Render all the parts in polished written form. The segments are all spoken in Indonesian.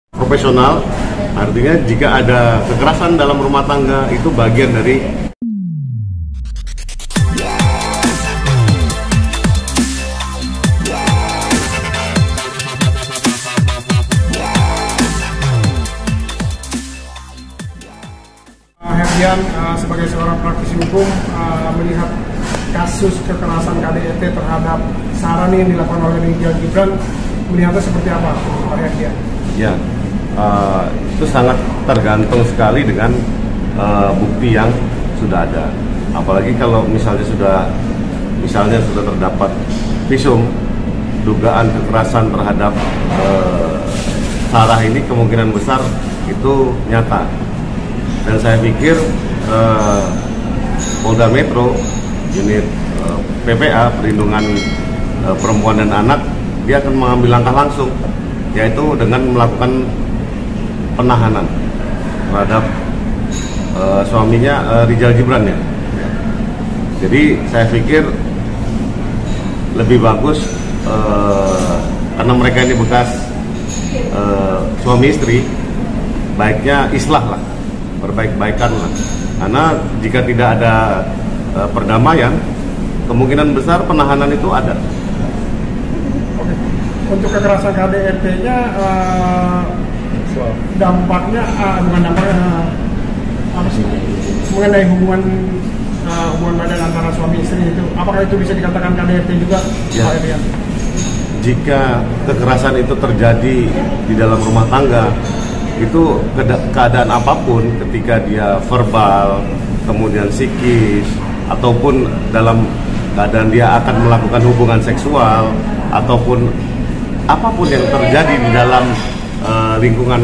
Profesional, artinya jika ada kekerasan dalam rumah tangga itu bagian dari Herdian sebagai seorang praktisi hukum melihat kasus kekerasan KDRT terhadap Sarani yang dilakukan oleh Rizal Gibran, melihatnya seperti apa, Pak Herdian? ya itu sangat tergantung sekali dengan bukti yang sudah ada. Apalagi kalau misalnya sudah terdapat visum dugaan kekerasan terhadap Sarah ini, kemungkinan besar itu nyata. Dan saya pikir Polda Metro, unit PPA, Perlindungan Perempuan dan Anak, dia akan mengambil langkah langsung, yaitu dengan melakukan penahanan terhadap suaminya Rizal Gibran ya. Jadi saya pikir lebih bagus karena mereka ini bekas suami istri, baiknya islah lah, berbaik-baikan lah. Karena jika tidak ada perdamaian, kemungkinan besar penahanan itu ada. Untuk kekerasan KDRT-nya dampaknya apa sih, mengenai hubungan badan antara suami istri itu, apakah itu bisa dikatakan KDRT juga, ya. Pak Herdian? Jika kekerasan itu terjadi di dalam rumah tangga, itu keadaan apapun, ketika dia verbal, kemudian psikis, ataupun dalam keadaan dia akan melakukan hubungan seksual, ataupun apapun yang terjadi di dalam lingkungan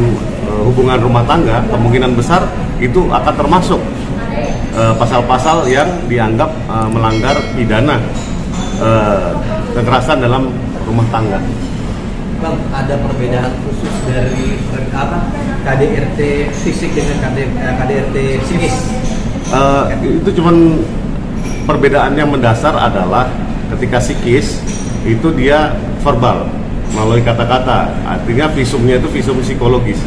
hubungan rumah tangga, kemungkinan besar itu akan termasuk pasal-pasal yang dianggap melanggar pidana kekerasan dalam rumah tangga. Bang, ada perbedaan khusus dari KDRT fisik dengan KDRT psikis? Itu cuman perbedaan yang mendasar adalah ketika psikis itu dia verbal melalui kata-kata, artinya visumnya itu visum psikologis,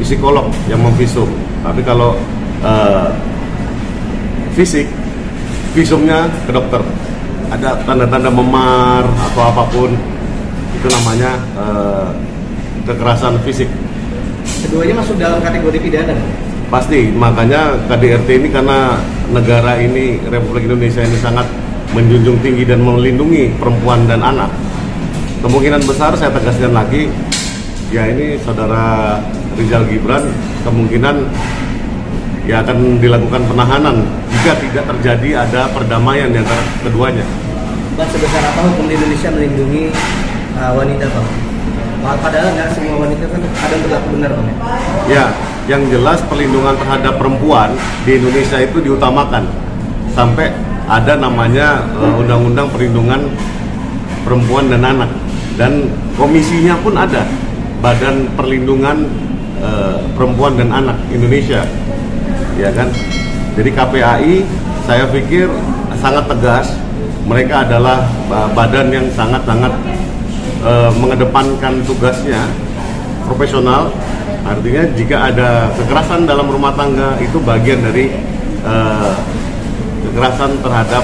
psikolog yang memvisum. Tapi kalau fisik, visumnya ke dokter, ada tanda-tanda memar atau apapun, itu namanya kekerasan fisik. Keduanya masuk dalam kategori pidana? Pasti, makanya KDRT ini, karena negara ini, Republik Indonesia ini sangat menjunjung tinggi dan melindungi perempuan dan anak, kemungkinan besar, saya tegaskan lagi, ya ini saudara Rizal Gibran kemungkinan ya akan dilakukan penahanan jika tidak terjadi ada perdamaian di antara keduanya. Bang, sebesar apa hukum di Indonesia melindungi wanita, Bang? Padahal nggak semua wanita kan ada berlaku benar, Bang. Ya, yang jelas perlindungan terhadap perempuan di Indonesia itu diutamakan. Sampai ada namanya Undang-Undang Perlindungan Perempuan dan Anak. Dan komisinya pun ada, Badan Perlindungan Perempuan dan Anak Indonesia. Ya kan? Jadi KPAI saya pikir sangat tegas. Mereka adalah badan yang sangat-sangat mengedepankan tugasnya, profesional. Artinya jika ada kekerasan dalam rumah tangga itu bagian dari kekerasan terhadap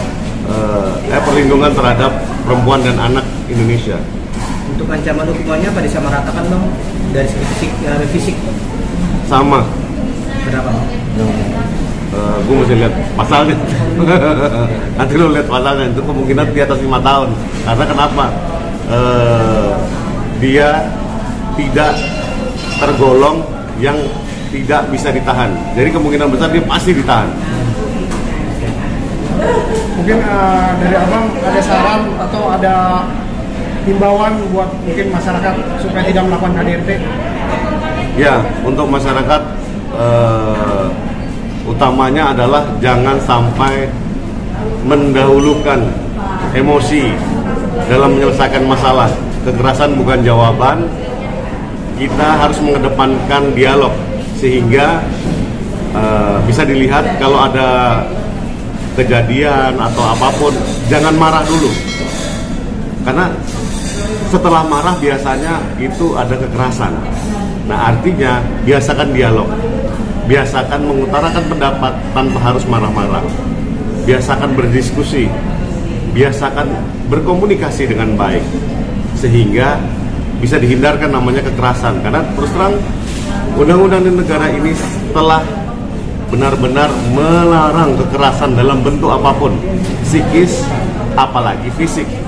perlindungan terhadap perempuan dan anak Indonesia. Untuk ancaman hukumannya apa disamaratakan, Bang? Dari segi fisik? Sama. Berapa, Bang? Gue mesti lihat pasalnya. Nanti lo lihat pasalnya, itu kemungkinan di atas 5 tahun. Karena kenapa? Dia tidak tergolong yang tidak bisa ditahan. Jadi kemungkinan besar dia pasti ditahan. Mungkin dari Abang ada saran atau ada himbauan buat mungkin masyarakat supaya tidak melakukan KDRT? Ya, untuk masyarakat utamanya adalah jangan sampai mendahulukan emosi dalam menyelesaikan masalah. Kekerasan bukan jawaban. Kita harus mengedepankan dialog sehingga bisa dilihat kalau ada kejadian atau apapun, jangan marah dulu, karena setelah marah biasanya itu ada kekerasan. Nah, artinya biasakan dialog, biasakan mengutarakan pendapat tanpa harus marah-marah, biasakan berdiskusi, biasakan berkomunikasi dengan baik, sehingga bisa dihindarkan namanya kekerasan. Karena terus terang, undang-undang di negara ini telah benar-benar melarang kekerasan dalam bentuk apapun, psikis apalagi fisik.